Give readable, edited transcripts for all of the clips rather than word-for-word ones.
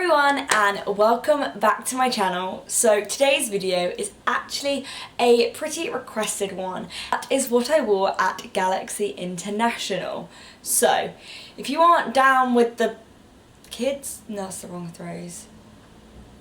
everyone and welcome back to my channel. So today's video is actually a pretty requested one. That is what I wore at Galaxy International. So if you aren't down with the kids, no, that's the wrong phrase.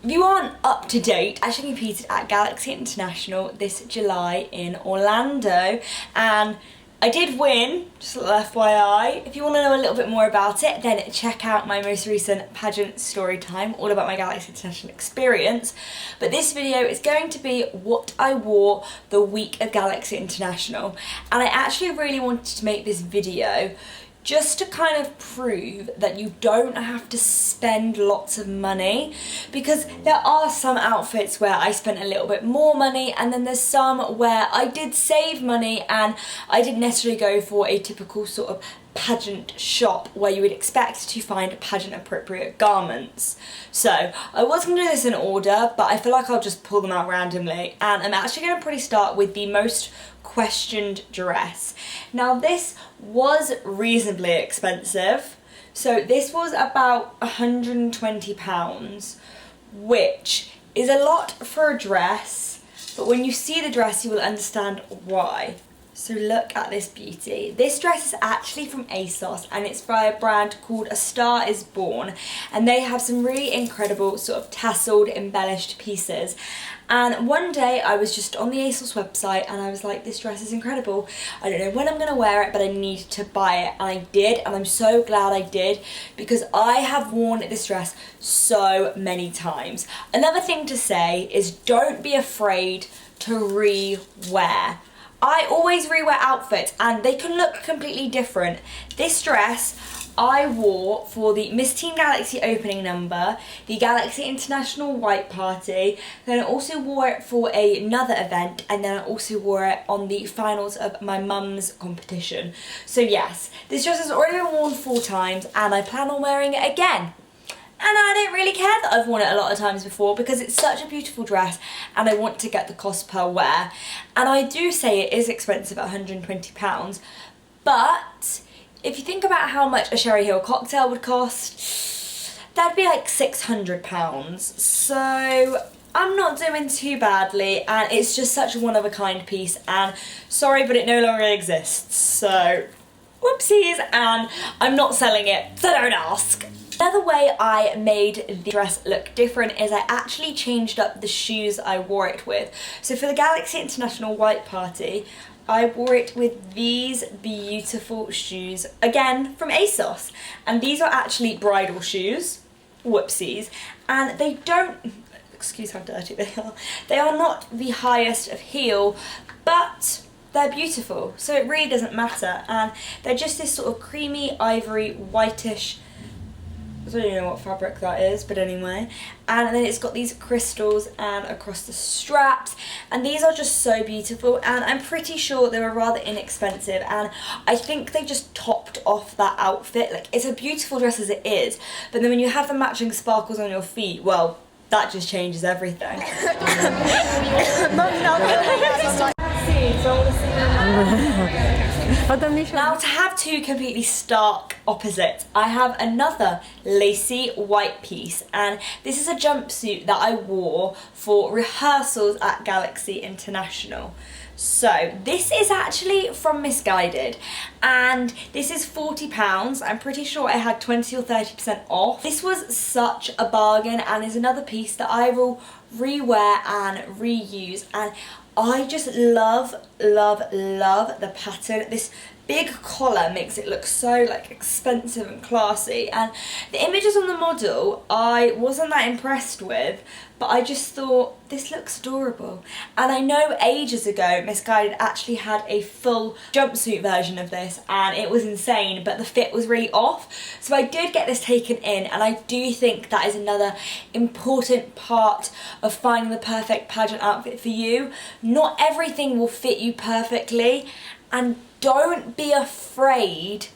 If you aren't up to date, I actually competed at Galaxy International this July in Orlando and I did win, just a little FYI. If you want to know a little bit more about it, then check out my most recent pageant story time, all about my Galaxy International experience. But this video is going to be what I wore the week of Galaxy International. And I actually really wanted to make this video just to kind of prove that you don't have to spend lots of money, because there are some outfits where I spent a little bit more money and then there's some where I did save money and I didn't necessarily go for a typical sort of pageant shop where you would expect to find pageant appropriate garments. So I was going to do this in order, but I feel like I'll just pull them out randomly, and I'm actually going to probably start with the most questioned dress. Now this was reasonably expensive, so this was about £120, which is a lot for a dress, but when you see the dress you will understand why. So look at this beauty. This dress is actually from ASOS and it's by a brand called A Star Is Born, and they have some really incredible sort of tasseled embellished pieces. And one day I was just on the ASOS website and I was like, this dress is incredible. I don't know when I'm going to wear it, but I need to buy it. And I did, and I'm so glad I did, because I have worn this dress so many times. Another thing to say is don't be afraid to re-wear. I always rewear outfits and they can look completely different. This dress I wore for the Miss Teen Galaxy opening number, the Galaxy International White Party, then I also wore it for another event, and then I also wore it on the finals of my mum's competition. So yes, this dress has already been worn 4 times and I plan on wearing it again. And I don't really care that I've worn it a lot of times before, because it's such a beautiful dress and I want to get the cost per wear. And I do say it is expensive at £120, but if you think about how much a Sherry Hill cocktail would cost, that'd be like £600. So I'm not doing too badly, and it's just such a one-of-a-kind piece, and sorry but it no longer exists, so whoopsies, and I'm not selling it, so don't ask. Another way I made the dress look different is I actually changed up the shoes I wore it with. So for the Galaxy International White Party, I wore it with these beautiful shoes, again from ASOS. And these are actually bridal shoes, whoopsies, and they don't, excuse how dirty they are not the highest of heel, but they're beautiful, so it really doesn't matter. And they're just this sort of creamy, ivory, whitish, I don't even know what fabric that is, but anyway. And then it's got these crystals and across the straps, and these are just so beautiful, and I'm pretty sure they were rather inexpensive, and I think they just topped off that outfit. Like, it's a beautiful dress as it is, but then when you have the matching sparkles on your feet, well, that just changes everything. Now, to have two completely stark opposites, I have another lacy white piece, and this is a jumpsuit that I wore for rehearsals at Galaxy International. So this is actually from Missguided, and this is £40. I'm pretty sure I had 20 or 30% off. This was such a bargain, and is another piece that I will rewear and reuse, and I just love, love, love the pattern. This big collar makes it look so like expensive and classy, and the images on the model I wasn't that impressed with, but I just thought this looks adorable. And I know ages ago Missguided actually had a full jumpsuit version of this and it was insane, but the fit was really off, so I did get this taken in, and I do think that is another important part of finding the perfect pageant outfit for you. Not everything will fit you perfectly, and don't be afraid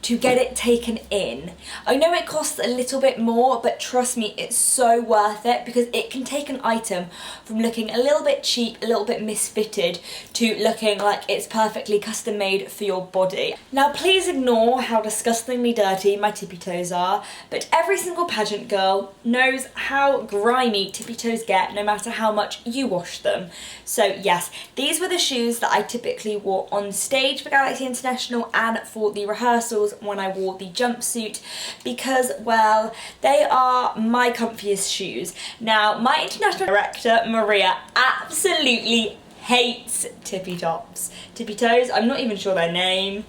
to get it taken in. I know it costs a little bit more, but trust me, it's so worth it because it can take an item from looking a little bit cheap, a little bit misfitted, to looking like it's perfectly custom made for your body. Now please ignore how disgustingly dirty my tippy toes are, but every single pageant girl knows how grimy tippy toes get no matter how much you wash them. So yes, these were the shoes that I typically wore on stage for Galaxy International and for the rehearsals when I wore the jumpsuit because, well, they are my comfiest shoes. Now, my international director, Maria, absolutely hates Tippy Tops. Tippy Toes, I'm not even sure their name.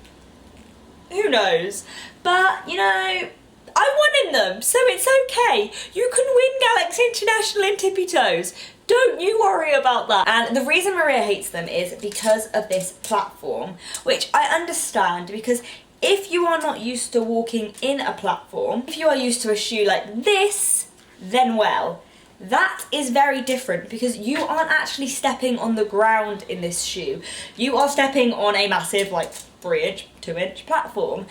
Who knows? But, you know, I won in them, so it's okay. You can win Galaxy International in Tippy Toes. Don't you worry about that. And the reason Maria hates them is because of this platform, which I understand because if you are not used to walking in a platform, if you are used to a shoe like this, then well, that is very different because you aren't actually stepping on the ground in this shoe. You are stepping on a massive, like, 3-inch, 2-inch platform.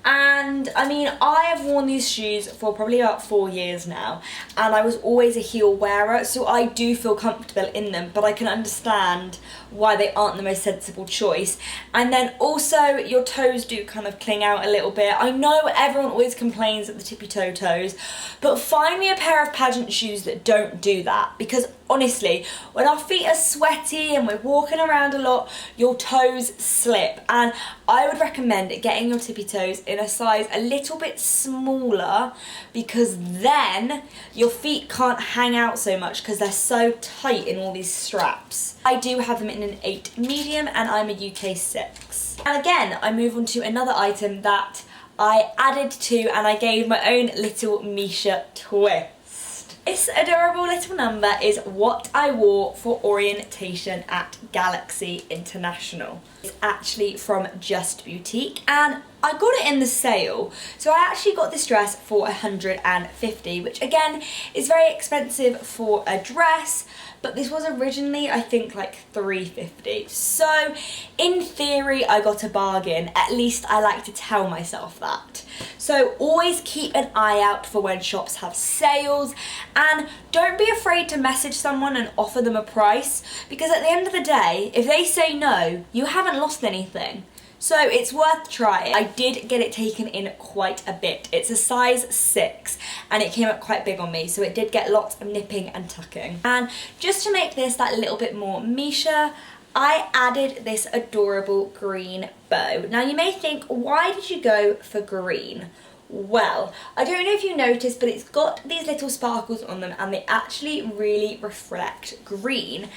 And I mean, I have worn these shoes for probably about 4 years now, and I was always a heel wearer, so I do feel comfortable in them, but I can understand why they aren't the most sensible choice. And then also, your toes do kind of cling out a little bit. I know everyone always complains at the tippy toes, but find me a pair of pageant shoes that don't do that, because honestly, when our feet are sweaty and we're walking around a lot, your toes slip, and I would recommend getting your tippy toes in a size a little bit smaller because then your feet can't hang out so much because they're so tight in all these straps. I do have them in an 8 medium and I'm a UK 6. And again, I move on to another item that I added to and I gave my own little Misha twist. This adorable little number is what I wore for orientation at Galaxy International. It's actually from Just Boutique and I got it in the sale. So I actually got this dress for $150, which again is very expensive for a dress, but this was originally I think like $350. So in theory I got a bargain, at least I like to tell myself that. So always keep an eye out for when shops have sales and don't be afraid to message someone and offer them a price because at the end of the day, if they say no, you haven't lost anything. So it's worth trying. I did get it taken in quite a bit. It's a size 6 and it came up quite big on me, so it did get lots of nipping and tucking. And just to make this that little bit more Misha, I added this adorable green bow. Now you may think, why did you go for green? Well, I don't know if you noticed, but it's got these little sparkles on them and they actually really reflect green.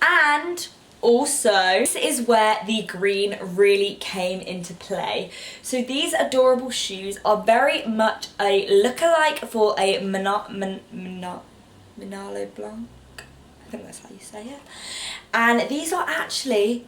And also, this is where the green really came into play. So these adorable shoes are very much a lookalike for a Manalo Blanc. I think that's how you say it. And these are actually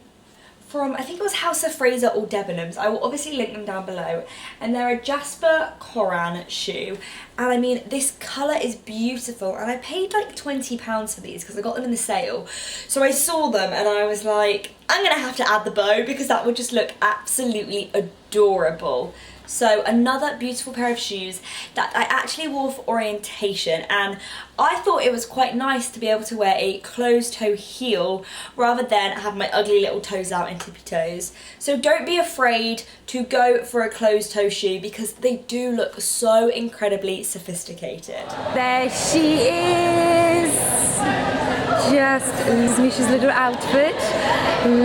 from, I think it was House of Fraser or Debenhams. I will obviously link them down below. And they're a Jasper Coran shoe. And I mean, this colour is beautiful. And I paid like £20 for these because I got them in the sale. So I saw them and I was like, I'm going to have to add the bow because that would just look absolutely adorable. So another beautiful pair of shoes that I actually wore for orientation, and I thought it was quite nice to be able to wear a closed toe heel rather than have my ugly little toes out in tippy toes. So don't be afraid to go for a closed toe shoe because they do look so incredibly sophisticated. There she is! Just Misha's little outfit.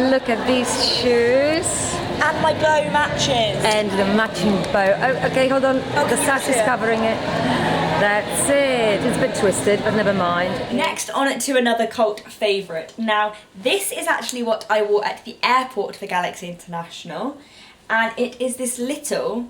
Look at these shoes. And my bow matches. And the matching bow. Oh, okay, hold on. The sash is covering it. That's it. It's a bit twisted, but never mind. Next on to another cult favourite. Now, this is actually what I wore at the airport for Galaxy International. And it is this little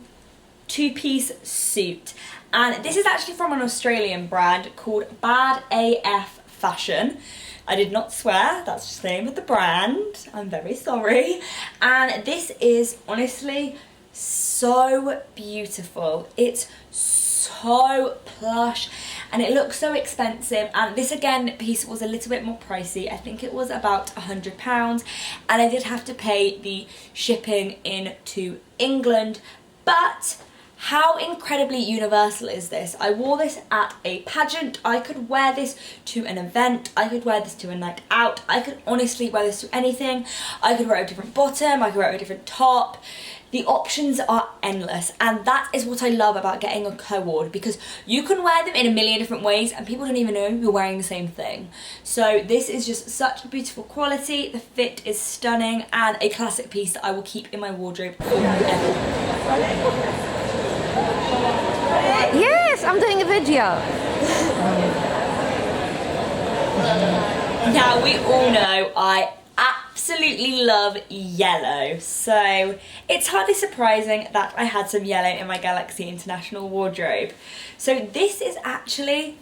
two-piece suit. And this is actually from an Australian brand called Bad AF Fashion. I did not swear, that's just the name of the brand. I'm very sorry. And this is honestly so beautiful. It's so plush and it looks so expensive. And this again piece was a little bit more pricey. I think it was about £100 and I did have to pay the shipping into England. But how incredibly universal is this? I wore this at a pageant. I could wear this to an event. I could wear this to a night out. I could honestly wear this to anything. I could wear it with a different bottom. I could wear it with a different top. The options are endless, and that is what I love about getting a co-ord, because you can wear them in a million different ways and people don't even know you're wearing the same thing. So this is just such beautiful quality. The fit is stunning and a classic piece that I will keep in my wardrobe forever. Yes, I'm doing a video. Now, we all know I absolutely love yellow, so it's hardly surprising that I had some yellow in my Galaxy International wardrobe. So this is actually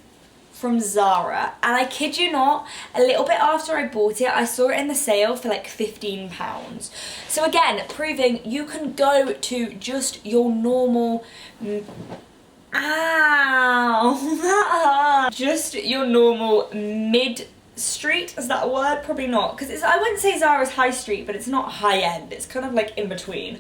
from Zara, and I kid you not, a little bit after I bought it, I saw it in the sale for like £15. So again, proving you can go to just your normal just your normal mid street, is that a word? Probably not, because I wouldn't say Zara's high street, but it's not high end, it's kind of like in between.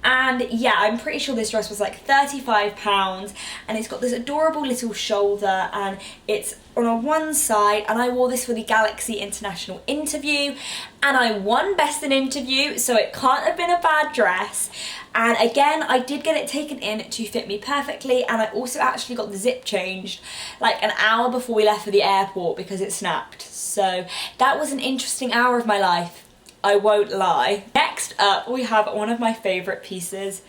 And yeah, I'm pretty sure this dress was like £35, and it's got this adorable little shoulder, and it's on a one side, and I wore this for the Galaxy International interview, and I won Best in Interview, so it can't have been a bad dress. And again, I did get it taken in to fit me perfectly, and I also actually got the zip changed like an hour before we left for the airport because it snapped. So that was an interesting hour of my life, I won't lie. Next up, we have one of my favourite pieces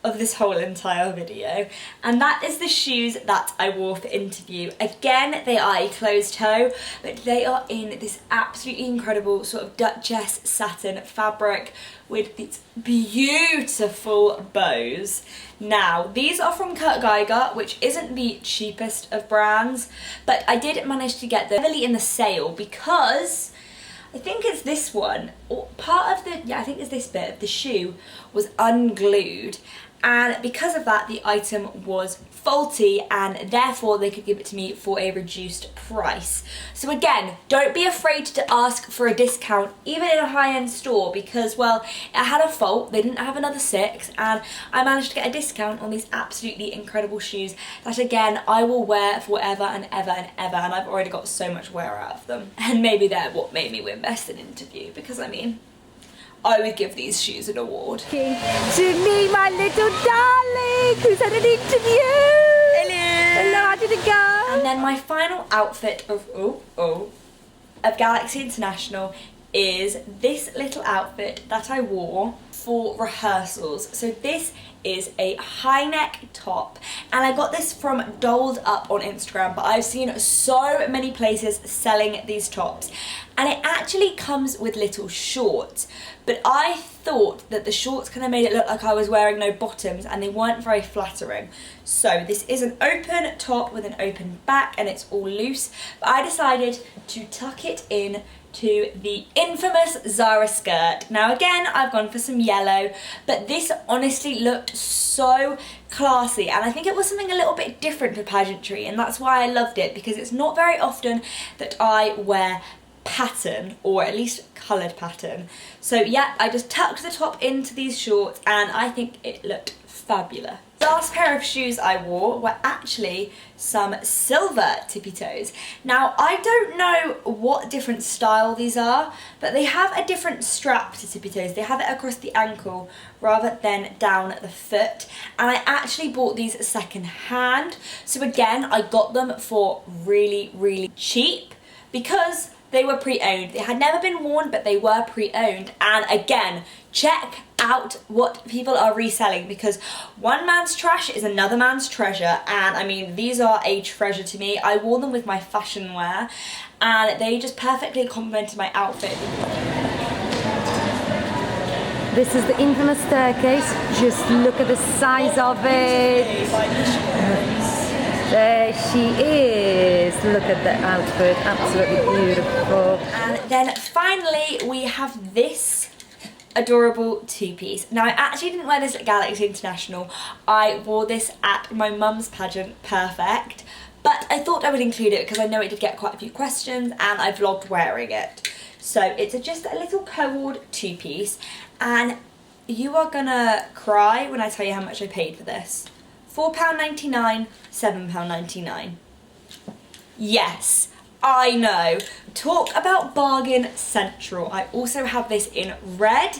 of this whole entire video, and that is the shoes that I wore for interview. Again, they are a closed toe, but they are in this absolutely incredible sort of Duchess satin fabric with these beautiful bows. Now, these are from Kurt Geiger, which isn't the cheapest of brands, but I did manage to get them heavily in the sale because I think it's this one, or part of the, yeah, I think it's this bit of the shoe was unglued, and because of that the item was faulty, and therefore they could give it to me for a reduced price. So again, don't be afraid to ask for a discount even in a high-end store, because well, it had a fault, they didn't have another 6, and I managed to get a discount on these absolutely incredible shoes that again I will wear forever and ever and ever, and I've already got so much wear out of them. And maybe they're what made me win Best in Interview, because I mean, I would give these shoes an award. To me, my little darling, who's had an interview. Hello. Hello, how did it go? And then my final outfit of Galaxy International is this little outfit that I wore for rehearsals. So this is a high neck top, and I got this from Dolled Up on Instagram, but I've seen so many places selling these tops, and it actually comes with little shorts, but I thought that the shorts kind of made it look like I was wearing no bottoms, and they weren't very flattering. So this is an open top with an open back, and it's all loose, but I decided to tuck it in to the infamous Zara skirt. Now again, I've gone for some yellow, but this honestly looked so classy, and I think it was something a little bit different for pageantry, and that's why I loved it, because it's not very often that I wear pattern, or at least coloured pattern. So yeah, I just tucked the top into these shorts, and I think it looked fabulous. The last pair of shoes I wore were actually some silver tippy toes. Now, I don't know what different style these are, but they have a different strap to tippy toes. They have it across the ankle rather than down the foot, and I actually bought these second hand. So again, I got them for really, really cheap because they were pre-owned. They had never been worn, but they were pre-owned. And again, check out what people are reselling, because one man's trash is another man's treasure, and I mean, these are a treasure to me. I wore them with my fashion wear, and they just perfectly complemented my outfit. This is the infamous staircase. Just look at the size of it. There she is. Look at the outfit, absolutely beautiful. And then finally we have this adorable two-piece. Now, I actually didn't wear this at Galaxy International. I wore this at my mum's pageant, Perfect, but I thought I would include it because I know it did get quite a few questions, and I vlogged wearing it. So it's just a little co-ord two-piece, and you are gonna cry when I tell you how much I paid for this. £4.99, £7.99. Yes, I know. Talk about bargain central. I also have this in red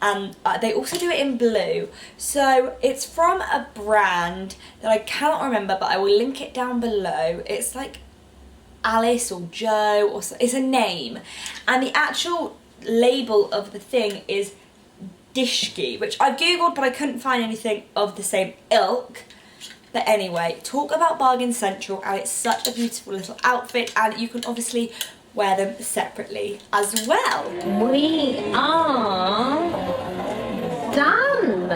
and they also do it in blue. So it's from a brand that I cannot remember, but I will link it down below. It's like Alice or Joe or so, it's a name. And the actual label of the thing is Dishki, which I've googled but I couldn't find anything of the same ilk. But anyway, talk about bargain central, and it's such a beautiful little outfit, and you can obviously wear them separately as well. We are done.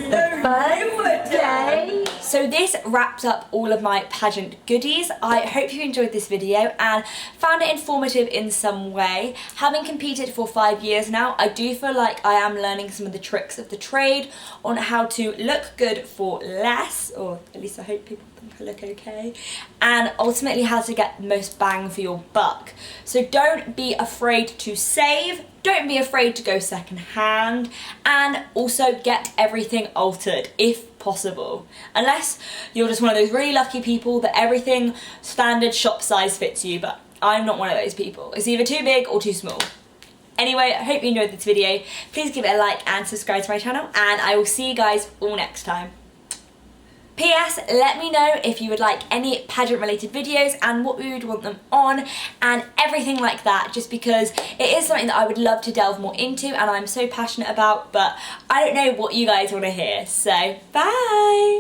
The birthday. So this wraps up all of my pageant goodies. I hope you enjoyed this video and found it informative in some way. Having competed for 5 years now, I do feel like I am learning some of the tricks of the trade on how to look good for less, or at least I hope people think I look okay, and ultimately how to get the most bang for your buck. So don't be afraid to save, don't be afraid to go second hand, and also get everything altered if possible. Unless you're just one of those really lucky people that everything standard shop size fits you, but I'm not one of those people. It's either too big or too small. Anyway, I hope you enjoyed this video. Please give it a like and subscribe to my channel, and I will see you guys all next time. P.S. Let me know if you would like any pageant related videos and what we would want them on and everything like that, just because it is something that I would love to delve more into and I'm so passionate about, but I don't know what you guys want to hear. So, bye!